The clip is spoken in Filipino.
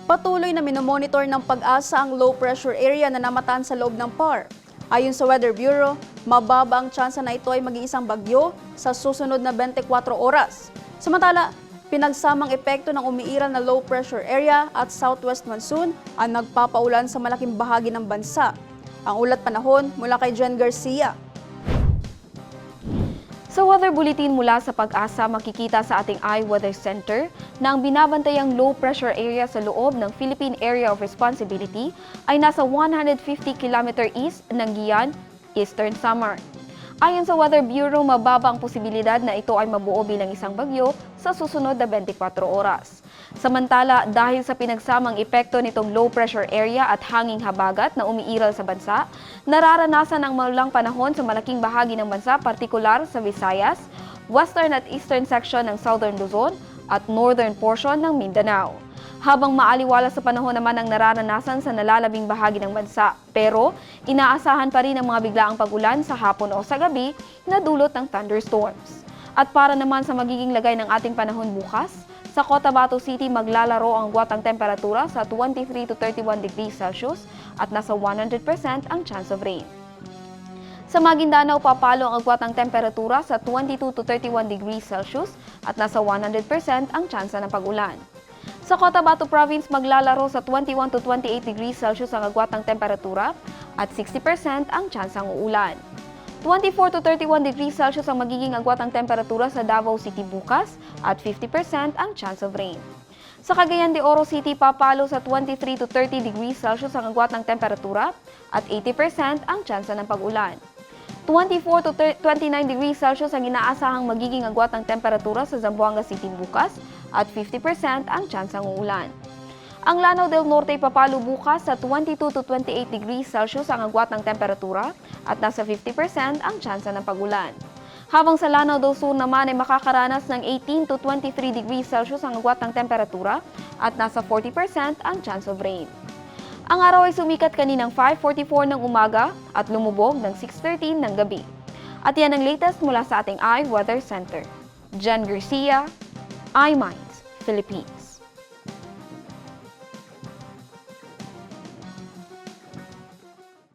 Patuloy na minomonitor ng pag-asa ang low pressure area na namataan sa loob ng PAR. Ayon sa Weather Bureau, mababa ang tsansa na ito ay mag-iisang bagyo sa susunod na 24 oras. Samantala, pinagsamang epekto ng umiiral na low pressure area at southwest monsoon ang nagpapaulan sa malaking bahagi ng bansa. Ang ulat panahon mula kay Jen Garcia. Sa weather bulletin mula sa Pag-asa, makikita sa ating iWeather Center na ang binabantayang low pressure area sa loob ng Philippine Area of Responsibility ay nasa 150 km east ng Guian, Eastern Samar. Ayon sa Weather Bureau, mababa ang posibilidad na ito ay mabuo bilang isang bagyo sa susunod na 24 oras. Samantala, dahil sa pinagsamang epekto nitong low pressure area at hanging habagat na umiiral sa bansa, nararanasan ang maulang panahon sa malaking bahagi ng bansa, partikular sa Visayas, western at eastern section ng Southern Luzon at northern portion ng Mindanao. Habang maaliwala sa panahon naman ang nararanasan sa nalalabing bahagi ng bansa, pero inaasahan pa rin ang mga biglaang pag-ulan sa hapon o sa gabi na dulot ng thunderstorms. At para naman sa magiging lagay ng ating panahon bukas, sa Cotabato City maglalaro ang agwatang temperatura sa 23 to 31 degrees Celsius at nasa 100% ang chance of rain. Sa Maguindanao, papalo ang agwatang temperatura sa 22 to 31 degrees Celsius at nasa 100% ang tsansa ng pag-ulan. Sa Cotabato Province, maglalaro sa 21 to 28 degrees Celsius ang agwatang temperatura at 60% ang tsansang uulan. 24 to 31 degrees Celsius ang magiging agwatang temperatura sa Davao City bukas at 50% ang chance of rain. Sa Cagayan de Oro City, papalo sa 23 to 30 degrees Celsius ang agwatang temperatura at 80% ang tsansa ng pag-ulan. 24 to 29 degrees Celsius ang inaasahang magiging agwatang temperatura sa Zamboanga City bukas at 50% ang tsansang uulan. Ang Lanao del Norte papalo bukas sa 22 to 28 degrees Celsius ang agwatang temperatura at nasa 50% ang tsansa ng pag-ulan. Habang sa Lanao del Sur naman ay makakaranas ng 18 to 23 degrees Celsius ang agwatang temperatura at nasa 40% ang chance of rain. Ang araw ay sumikat kaninang 5:44 ng umaga at lumubog ng 6:13 ng gabi. At yan ang latest mula sa ating iWeather Center. Jen Garcia, iMinds, Philippines.